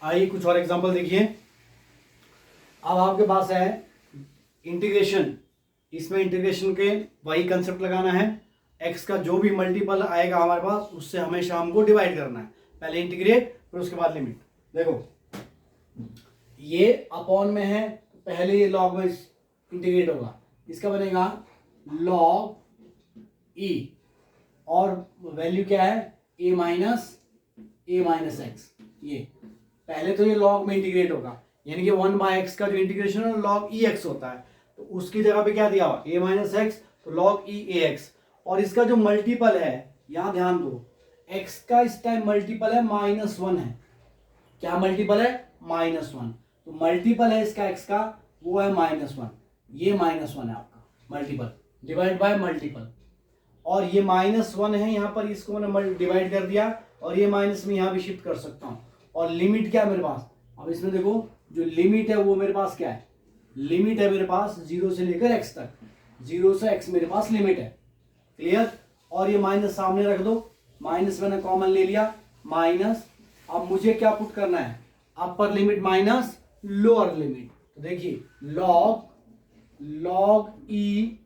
आइए कुछ और एग्जांपल देखिए। अब आपके पास है इंटीग्रेशन, इसमें इंटीग्रेशन के वही कंसेप्ट लगाना है। एक्स का जो भी मल्टीपल आएगा हमारे पास उससे हमेशा हमको डिवाइड करना है। पहले इंटीग्रेट फिर उसके बाद लिमिट। देखो ये अपॉन में है, पहले ये लॉग में इंटीग्रेट होगा, इसका बनेगा लॉग ई और वैल्यू क्या है ए माइनस एक्स। ये पहले तो ये लॉग में इंटीग्रेट होगा, यानी कि 1/x का जो इंटीग्रेशन है लॉग ई एक्स होता है, तो उसकी जगह पे क्या दिया हुआ ए माइनस एक्स, तो लॉग ई ए एक्स। और इसका जो मल्टीपल है, यहां ध्यान दो, x का इस टाइम मल्टीपल है -1 है। क्या मल्टीपल है? -1। तो मल्टीपल है इसका x का, वो है -1। ये -1 है आपका मल्टीपल, डिवाइड बाय मल्टीपल। और ये -1 है यहाँ पर, इसको मैंने डिवाइड कर दिया और ये माइनस में यहाँ भी शिफ्ट कर सकता हूँ। और लिमिट क्या है मेरे पास, अब इसमें देखो जो लिमिट है वो मेरे पास क्या है, लिमिट है मेरे पास 0 से लेकर x तक, 0 से x मेरे पास लिमिट है। क्लियर? और ये माइनस सामने रख दो, माइनस मैंने कॉमन ले लिया, माइनस। अब मुझे क्या पुट करना है, upper limit minus lower limit. तो देखिए log E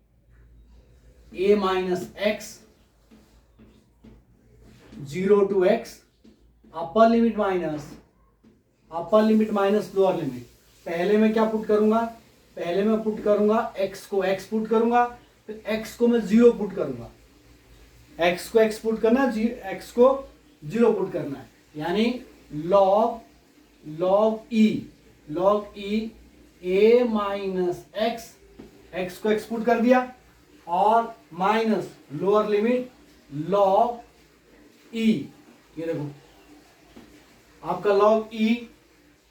A minus x 0 to x, upper limit minus lower limit. पहले मैं क्या पुट करूंगा, पहले मैं पुट करूंगा x को x पुट करूंगा, फिर x को मैं 0 पुट करूंगा। x को x पुट करना है, x को 0 पुट करना है, यानी लॉग ई ए माइनस एक्स को x पुट कर दिया और माइनस लोअर लिमिट लॉग ई। ये देखो आपका लॉग ई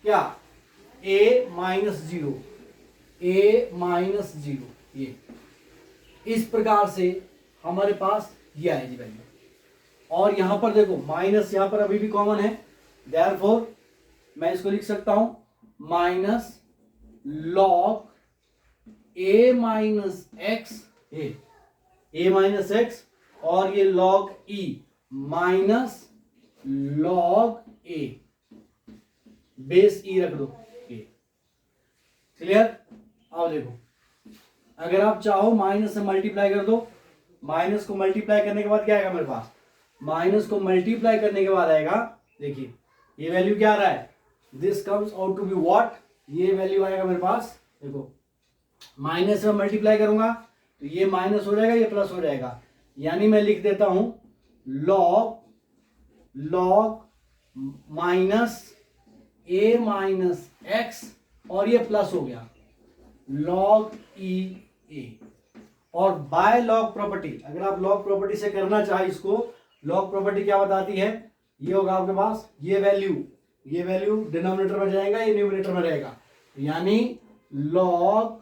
क्या, a माइनस 0, ये इस प्रकार से हमारे पास ये आएगी वैल्यू। और यहां पर देखो माइनस यहां पर अभी भी कॉमन है, देयरफॉर मैं इसको लिख सकता हूं माइनस लॉग ए माइनस एक्स, ए माइनस एक्स, और ये लॉग ई माइनस लॉग ए, बेस ई रख दो ए। क्लियर? अब देखो अगर आप चाहो माइनस से मल्टीप्लाई कर दो, माइनस को मल्टीप्लाई करने के बाद क्या आएगा मेरे पास, माइनस को मल्टीप्लाई करने के बाद आएगा, देखिए ये वैल्यू क्या आ रहा है, this comes out to be what, ये वैल्यू आएगा मेरे पास। देखो माइनस में मल्टीप्लाई करूंगा तो ये माइनस हो जाएगा, ये प्लस हो जाएगा, यानी मैं लिख देता हूं लॉग माइनस ए माइनस एक्स, और ये प्लस हो गया लॉग ई ए। और बाय लॉग प्रॉपर्टी, अगर आप लॉग प्रॉपर्टी से करना चाहे इसको, लॉग प्रॉपर्टी क्या बताती है, ये होगा आपके पास ये वैल्यू डिनोमिनेटर में जाएगा, ये न्यूमरेटर में रहेगा, यानी लॉग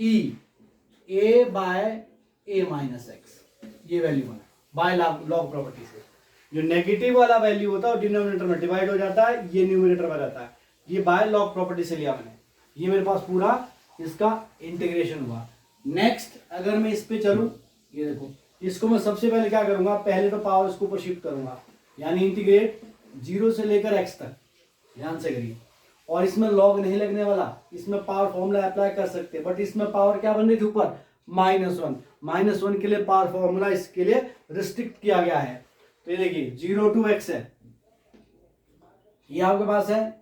ई ए बाय ए माइनस एक्स, ये वैल्यू बना बाय लॉग प्रॉपर्टी से। जो नेगेटिव वाला वैल्यू होता है वो डिनोमिनेटर में डिवाइड हो जाता है, ये न्यूमरेटर में रहता है। ये बाय लॉग प्रॉपर्टी से लिया मैंने, ये मेरे पास पूरा इसका इंटीग्रेशन हुआ। नेक्स्ट अगर मैं इस पे चलूं, ये देखो इसको मैं सबसे पहले क्या करूंगा, पहले तो पावर इसको ऊपर शिफ्ट करूंगा, यानी इंटीग्रेट 0 से लेकर x तक, ध्यान से करिए। और इसमें लॉग नहीं लगने वाला, इसमें पावर फॉर्मूला अप्लाई कर सकते हैं, बट इसमें पावर क्या बन रही थी ऊपर, -1 के लिए पावर फॉर्मूला इसके लिए रिस्ट्रिक्ट किया गया है। तो ये देखिए 0 to x है, ये आपके पास है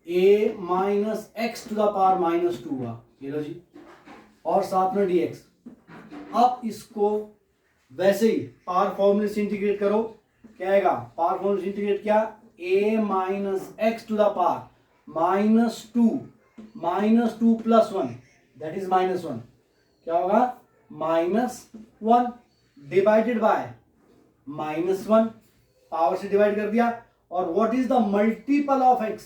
a minus x to the power -2 हुआ, ये लो जी, और साथ में dx। अब इसको वैसे ही पावर फॉर्मूले से इंटीग्रेट करो, क्या आएगा, पावर फॉर्मूले से इंटीग्रेट किया a minus x to the power -2 plus 1 that is -1, क्या होगा -1 डिवाइडेड बाय -1, पावर से डिवाइड कर दिया। और what is the multiple of x,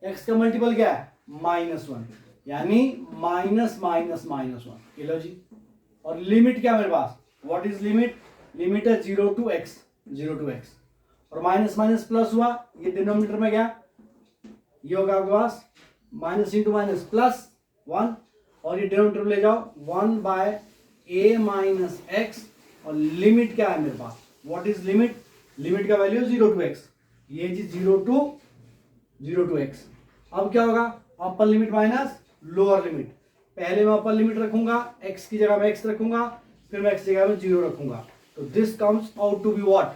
x का मल्टीपल क्या है -1, यानी -1, ये लो जी। और लिमिट क्या मेरे पास, व्हाट इज लिमिट, लिमिट है 0 to x, और माइनस माइनस प्लस हुआ, ये डिनोमिनेटर में गया, ये होगा आपके पास माइनस इंटू माइनस प्लस 1, और ये डिनोमिनेटर ले जाओ 1 बाय ए माइनस एक्स। और लिमिट क्या है मेरे पास, व्हाट इज लिमिट, लिमिट का वैल्यू 0 to x, ये जी 0 to 0 to x। अब क्या होगा, upper limit minus lower limit. पहले मैं अपर लिमिट रखूंगा, x की जगह में x रखूंगा, फिर मैं x की जगह में 0 रखूंगा। तो this comes out to be what,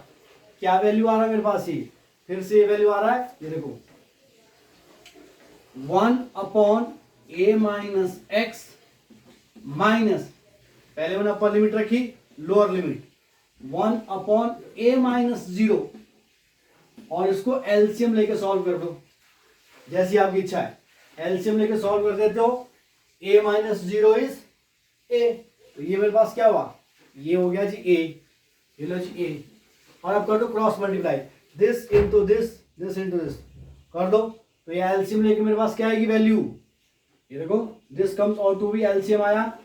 क्या वैल्यू आ रहा है मेरे पास, ये फिर से ये वैल्यू आ रहा है, ये देखो 1/a माइनस एक्स माइनस, पहले मैंने अपर लिमिट रखी, लोअर लिमिट 1/a माइनस 0, और इसको एलसीएम लेके सॉल्व कर दो जैसी आपकी इच्छा है। एलसीएम लेके सॉल्व कर देते हो, a माइनस 0 इज a, तो ये मेरे पास क्या हुआ, ये हो गया जी a, ये लो जी a, और अब कर दो cross multiply, this into this, this into this कर दो, तो ये एलसीएम लेके मेरे पास क्या आएगी वैल्यू, ये देखो this comes out to be, LCM आया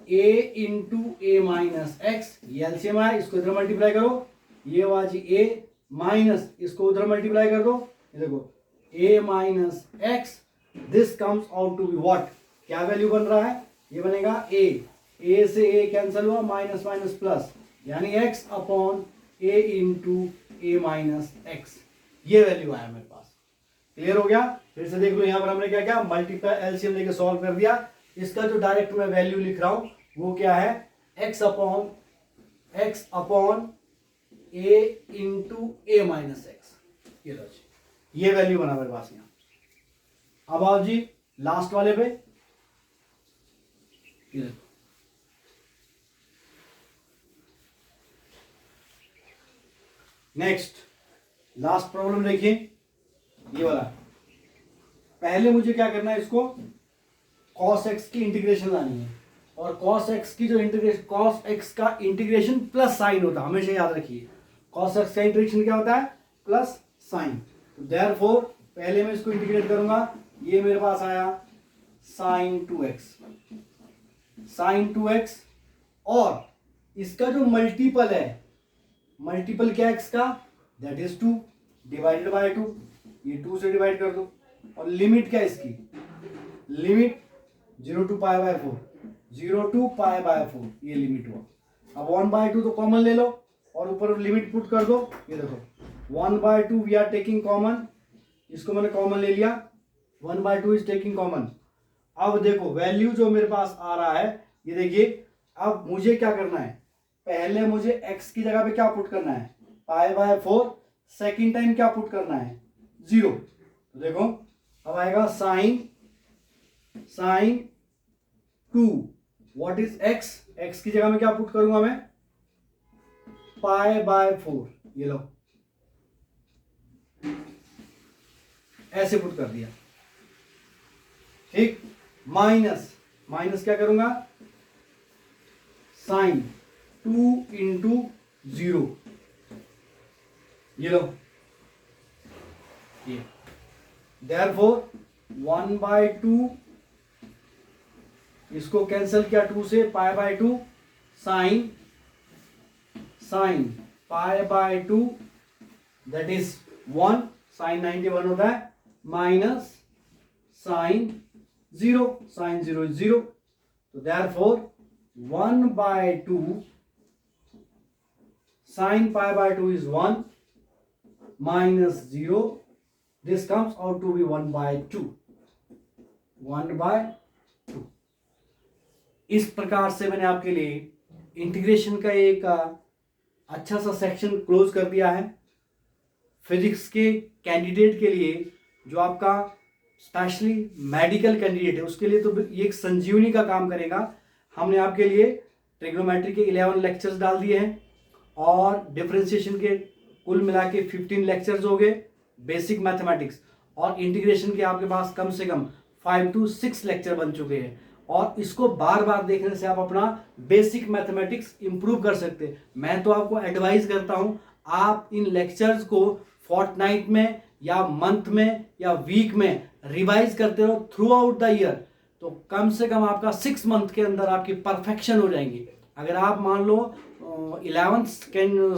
a into a minus x, ये एलसीएम आया, इसको इधर मल्टीप्लाई करो, ये हुआ जी a माइनस, इसको उधर मल्टीप्लाई कर दो, ये देखो a minus x, this comes out to be what, क्या वैल्यू बन रहा है, ये बनेगा a से a कैंसिल हुआ, माइनस माइनस प्लस, यानी x upon a into a minus x, ये वैल्यू आया मेरे पास। क्लियर हो गया, फिर से देख लो, यहां पर हमने क्या किया, मल्टीप्लाई एलसीएम लेके सॉल्व कर दिया। इसका जो डायरेक्ट मैं वैल्यू लिख रहा हूं वो क्या है, x upon a into a minus x, ये लो जी, ये वैल्यू बना मेरे पास यहां। अब आओ जी लास्ट वाले पे, ये देखो नेक्स्ट लास्ट प्रॉब्लम देखिए, ये वाला। पहले मुझे क्या करना है, इसको cos x की इंटीग्रेशन लानी है, और cos x की जो इंटीग्रेशन, cos x का इंटीग्रेशन प्लस साइन होता है, हमेशा याद रखिए cos x का इंटीग्रेशन क्या होता है, प्लस साइन। देयरफॉर पहले मैं इसको इंटीग्रेट करूंगा, ये मेरे पास आया sin 2x, sin 2x, और इसका जो मल्टीपल है, मल्टीपल क्या x का, दैट इज 2 डिवाइडेड बाय 2, ये 2 से डिवाइड कर दो, और लिमिट क्या इसकी, limit 0 to pi by 4, 0 to pi by 4, ये लिमिट हुआ। अब 1/2 तो कॉमन ले लो और ऊपर लिमिट पुट कर दो, ये देखो 1/2 वी आर टेकिंग कॉमन, इसको मैंने कॉमन ले लिया, 1/2 इज टेकिंग कॉमन। अब देखो वैल्यू जो मेरे पास आ रहा है, ये देखिए, अब मुझे क्या करना है, पहले मुझे x की जगह पे क्या पुट करना है, पाई बाय 4, सेकेंड टाइम क्या पुट करना है, 0, तो देखो अब आएगा साइन 2, व्हाट इज x की जगह में क्या पुट करूंगा मैं, पाई बाय 4, ये लो ऐसे पुट कर दिया, ठीक। माइनस क्या करूंगा, साइन 2 इंटू 0, ये लो, ये देयरफॉर 1/2, इसको कैंसिल किया 2 से, pi by 2, sine pi by 2, that is 1, sine 91 होता है, माइनस साइन 0 इज 0, तो therefore 1/2 sine pi by 2 is 1 minus 0, this comes out to be 1/2। इस प्रकार से मैंने आपके लिए इंटीग्रेशन का एक अच्छा सा सेक्शन क्लोज कर दिया है। फिजिक्स के कैंडिडेट के लिए, जो आपका स्पेशली मेडिकल कैंडिडेट है, उसके लिए तो ये एक संजीवनी का काम करेगा। हमने आपके लिए ट्रिग्नोमेट्री के 11 लेक्चर्स डाल दिए हैं, और डिफरेंशिएशन के कुल मिला के 15 लेक्चर्स हो गए, बेसिक मैथमेटिक्स, और इंटीग्रेशन के आपके पास कम से कम 5 to 6 लेक्चर बन चुके हैं। और इसको बार बार देखने से आप अपना बेसिक मैथमेटिक्स इंप्रूव कर सकते हैं। मैं तो आपको एडवाइस करता हूं, आप इन लेक्चर्स को फोर्टनाइट में या मंथ में या वीक में रिवाइज करते रहो थ्रू आउट द ईयर, तो कम से कम आपका 6 मंथ के अंदर आपकी परफेक्शन हो जाएंगी। अगर आप मान लो 11th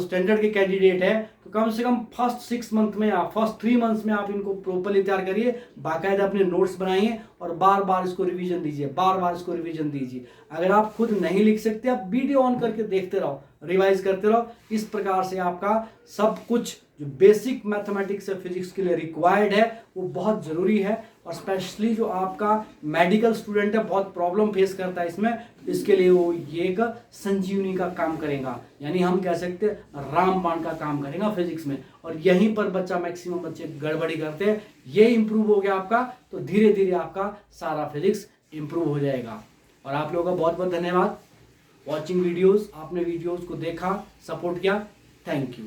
स्टैंडर्ड के कैंडिडेट है, तो कम से कम फर्स्ट 6 मंथ में या फर्स्ट 3 मंथ्स में आप इनको प्रॉपरली तैयार करिए, बाकायदा अपने नोट्स बनाइए और बार बार इसको रिवीजन दीजिए, बार बार इसको रिवीजन दीजिए। अगर आप खुद नहीं लिख सकते, आप वीडियो ऑन करके देखते रहो, रिवाइज करते रहो। इस प्रकार से आपका सब कुछ जो बेसिक मैथमेटिक्स या फिजिक्स के लिए रिक्वायर्ड है वो बहुत ज़रूरी है। और स्पेशली जो आपका मेडिकल स्टूडेंट है बहुत प्रॉब्लम फेस करता है इसमें, इसके लिए वो ये एक संजीवनी का काम करेगा, यानी हम कह सकते हैं रामबाण का काम करेगा फिजिक्स में। और यहीं पर बच्चा मैक्सिमम बच्चे गड़बड़ी करते हैं। ये इंप्रूव हो गया आपका तो धीरे धीरे आपका सारा फिजिक्स इंप्रूव हो जाएगा। और आप लोगों का बहुत बहुत धन्यवाद वॉचिंग वीडियोस। आपने वीडियोस को देखा, सपोर्ट किया, थैंक यू।